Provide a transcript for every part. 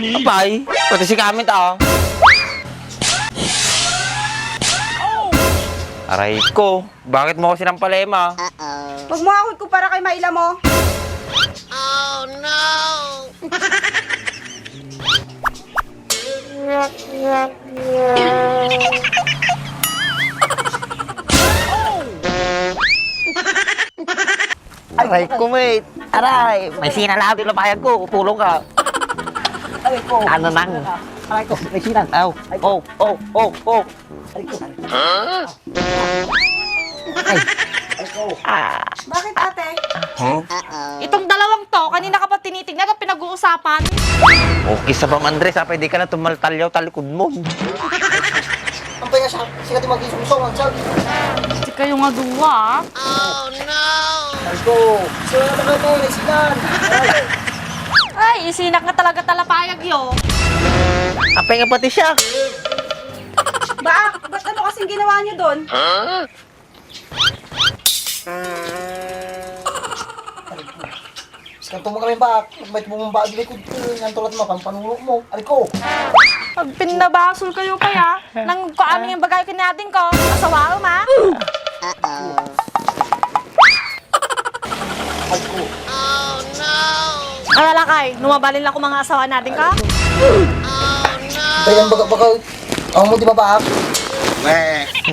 Apay, pati si Kamit ah. Aray ko, bakit mo ako sinampalema? Huwag mo akot ko para kay Maila mo. Aray ko, mate. Aray, may sinalaw din lapayag ko. Tulong ka. Aray ko. Ano nang? Aray ko. May sinan. Oh. Aray ko. Bakit ate? Itong dalawang to, kanina ka pa tinitignan at pinag-uusapan. Okay sa Bam Andres, pwede ka na tumaltalyaw talikod mo. Ang pahinga siya, sikat yung mag-isong ang sabi. Hindi kayo nga duwa. Aray ko, sila na naman mo, naisinan. Ay, isinak nga talaga talapayag yo. Apay nga pati siya. Baak, ba't ano kasing ginawa niyo doon? Sikat mo kami ba? May bumamba ang likod ko, ang tulad mo, panulog mo. Aray ko, Pag pinabasol kayo kaya, nang kaaming yung bagay kinatin ko, asawa ma. aray ko. Alalakay, numabalin lang ko mga asawa natin ka. Bayan baga, ang mo di ba ba?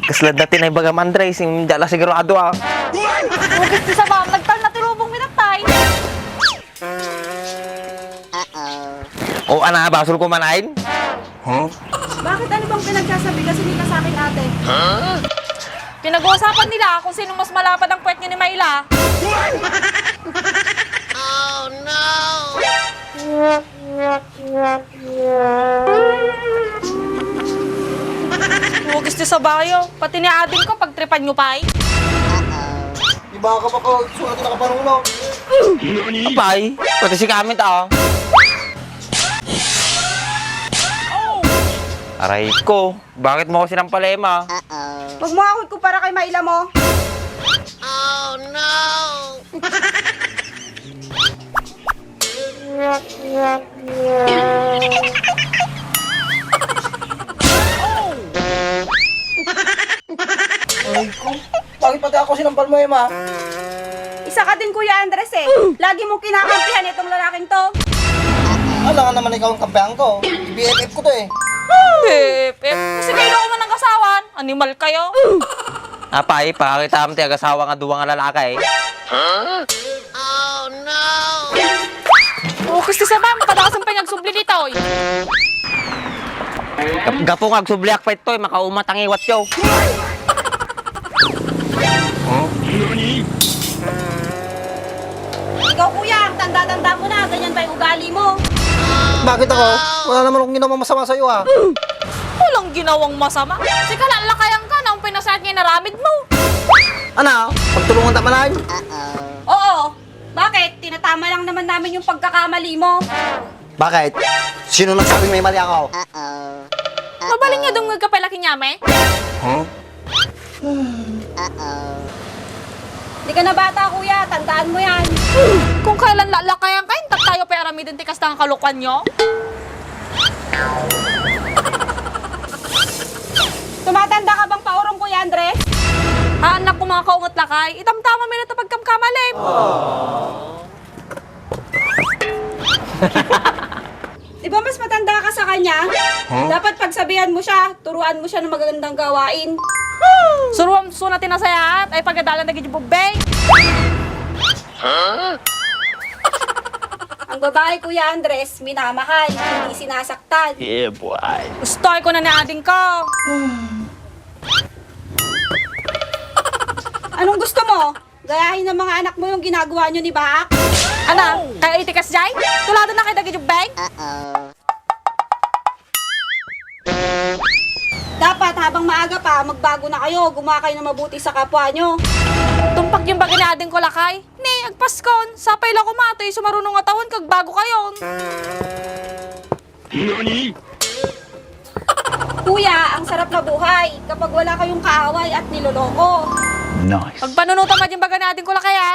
Kaslad natin ay Bagam Andres, hindi ala sigurado ah. Bukis ti sa bam, nagtal na tilubong minatay. O ana, basol ko manain? Bakit ano bang pinagsasabi kasi hindi ka sa akin ate? Pinag-uusapan nila kung sino mas malapad ang puwet niyo ni Maila. Bukis ti sa bayo, pati ni ading ko pagtripan nyo pa Di ba ka pa ko, sulat na kapanulog. Apay, pati si Kamit ah. Aray ko, bakit mo ako sinampalema? Huwag mo akot ko para kay Maila mo. Aray ko, bakit pati ako sinampal mo, Emma? Isa ka din Kuya Andres eh. Lagi mo kinakampihan itong lalaking to. Alam naman ikaw ang kampihan ko. BFF ko to eh. Kasi kayo ako man ang kasawan. Animal kayo. Apay, pakita mo tayo asawa nga duwa nga lalaki. Bukis ti sa bam, kadasang pinagsubli dito. Gapo nga agsubliak pa ito, makaumat ang iwat yo. Ikaw Kuya, ang tanda-tanda mo na. Ganyan ba yung ugali mo? Bakit ako? Wala naman akong ginawa masama sa'yo ah. Walang ginawang masama. Sige lang, lakayan ka na ang pinasayat niya naramid mo. Ano? Pagtulungan tamanan? Oo. Bakit? Tinatama lang naman namin yung pagkakamali mo. Bakit? Sino nagsabing may mali ako? Mabaling niya doon magkapalaki niya, me. Hindi ka na bata Kuya, tandaan mo yan. Kung kailan lalakayan ka, hindi tayo peramidin tikas ng kalukan nyo. Tumatanda ka bang paurong Kuya Andres? Anak ko mga kaungot lakay, itamtama may na pagkamkamalim. Di ba mas matanda ka sa kanya? Dapat pagsabihan mo siya, turuan mo siya ng magagandang gawain. Suruan natin na sayat, ay pagkadalan na gijibubay. Ang babae Kuya Andres, minamahal, hindi sinasaktan. Yeah, boy. Gusto ko na ni ading ko. Anong gusto mo? Gayahin ng mga anak mo yung ginagawa nyo ni Baak? Ana, kaya itikas jay? Tulado na kayo gijibubay? Dapat habang maaga pa, magbago na kayo, gumawa kayo ng mabuti sa kapwa nyo. Tumpak yung bagay ni ading ko lakay. Ni, agpaskon, sapay lang kumatoy, sumarunong nga tawon, kag bago kayon. Kuya, ang sarap na buhay kapag wala kayong kaaway at niloloko. Nice. Pag panunutan ka yung bagay ni ading ko lakay, ha?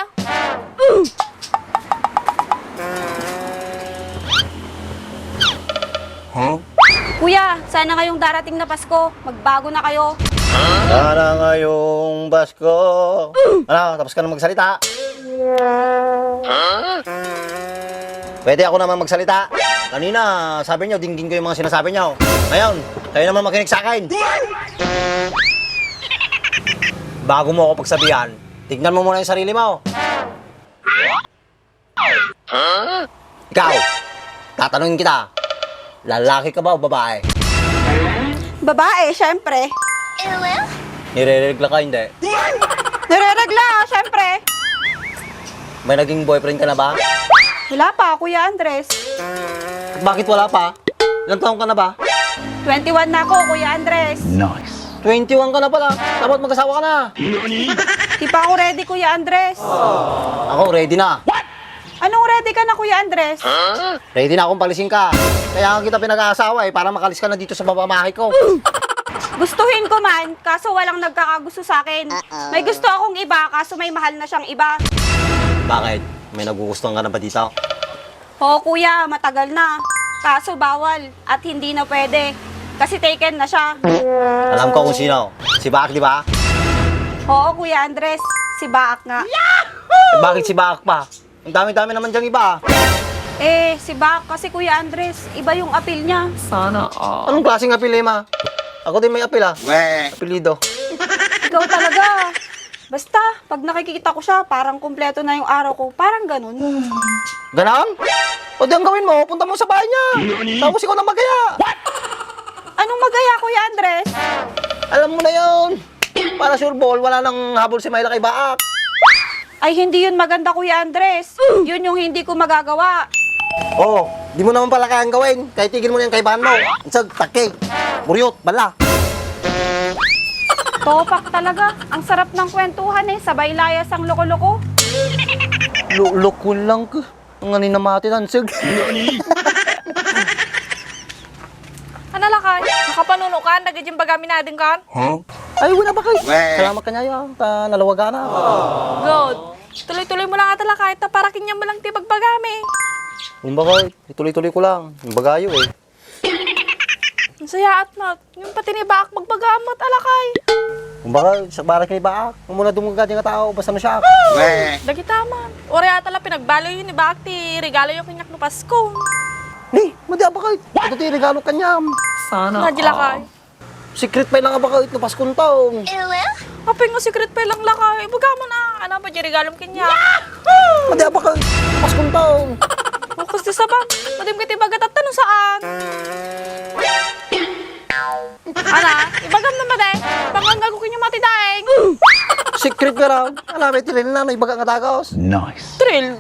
Kuya, sana ngayong darating na Pasko, magbago na kayo. Sana ngayong Pasko. Ano, tapos ka na magsalita? Pwede ako naman magsalita. Kanina, sabi niyo, dinggin ko yung mga sinasabi niyo. Ngayon, kayo naman makinig sa akin. Bago mo ako pagsabihan, tignan mo muna yung sarili mo. Ikaw, tatanungin kita, lalaki ka ba o babae? Babae, syempre. Nireregla ka, hindi? Nireregla, syempre. May naging boyfriend ka na ba? Wala pa, Kuya Andres. Bakit wala pa? Ilang taong ka na ba? 21 na ako, Kuya Andres. 21 ka na pala. Dapat mag-asawa ka na. Di pa ako ready, Kuya Andres. Ako, ready na. Anong ready ka na, Kuya Andres? Ready na akong palisin ka. Kaya nga kita pinag-aasawa para makalis ka na dito sa babamahay ko. Gustuhin ko man, kaso walang nagkakagusto sa akin. May gusto akong iba, kaso may mahal na siyang iba. Bakit? May nagugustuhan ka na ba dito? Oo, Kuya, matagal na. Kaso bawal at hindi na pwede. Kasi taken na siya. Alam ko kung sino. Si Baak, di ba? Oo, Kuya Andres. Si Baak nga. Bakit si Baak pa? Ang dami-dami naman diyang iba. Eh, si Baak kasi Kuya Andres, iba yung apil niya. Anong klaseng apil, Emma? Ako din may apil, ah. Apelido. Ikaw talaga. Basta, pag nakikita ko siya, parang kumpleto na yung araw ko. Parang ganun. Ganon? O di ang gawin mo, punta mo sa bahay niya. Tapos ikaw na magaya. Anong magaya, Kuya Andres? Alam mo na yun. Para sure ball, wala nang habol si Myla kay Baak. Ay, hindi yun maganda, Kuya Andres. Yun yung hindi ko magagawa. Oo, di mo naman pala kayang gawin. Kahit tigil mo na yung kaibahan mo. Isag, take, buryot, bala. Topak talaga. Ang sarap ng kwentuhan eh. Sabay layas ang loko-loko. Loko lang ka. Ang anin na mati, tansig. Ano lakay? Nakapanuno ka? Nagiging bagami natin kan? Ay, wala ba kayo? Salamat ka niya yun. Nalawaga na. Good. Tuloy-tuloy mo lang ata lakay. Taparakin niya mo lang tibag bagami. Kung ba ituloy-tuloy ko lang. Yung bagayo eh. Ang saya at mat. Yung pati ni Baak magbagamot alakay. Kung ba sa barak kay Baak, kung muna dumugad yung tao, basta na siya. Dagi tama. Ori ata lang pinagbalo yun ni Baak ti regalo yung kinyak no Pasko. Ni, madi ba kayo? Ito ti regalo kanyam. Nadya lakay. Secret pa lang ba kayo ito paskong taong? Kapag nga secret pa lang lakay. Baga mo na. Ano ba di regalo mo kinyak? Madi ba kayo? Paskong taong. Focus di sabang. Madim kiti bagat at tanong saan. Ana, ibagam na maday. Panganggal ko kinyo matidaeng. Secret ka raw. Alam, ito rin na, ibaga nga tagaos. Trill.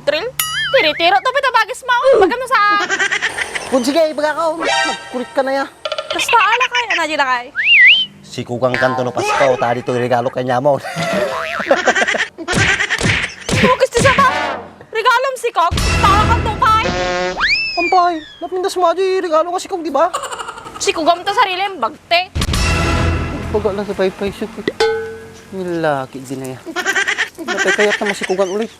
Tiri-tiro to pitabagis mo. Ibagam na saan. Kung sige, ibaga ka. Magkulit ka na ya. Basta alakay. Anadya lakay. Si Kukang Kanto no Pasko, tadi ito regalo kanya mo. Focus di sabang. Regalom si Kok. Tawa kang tupay. Pampay, napindas mo aja regalo kasi kung di ba? Si Kugam to sarili ang bagte. Baga lang sa pay-pay soup. Nilaki din na yan. Napay kayat naman si Kugan ulit.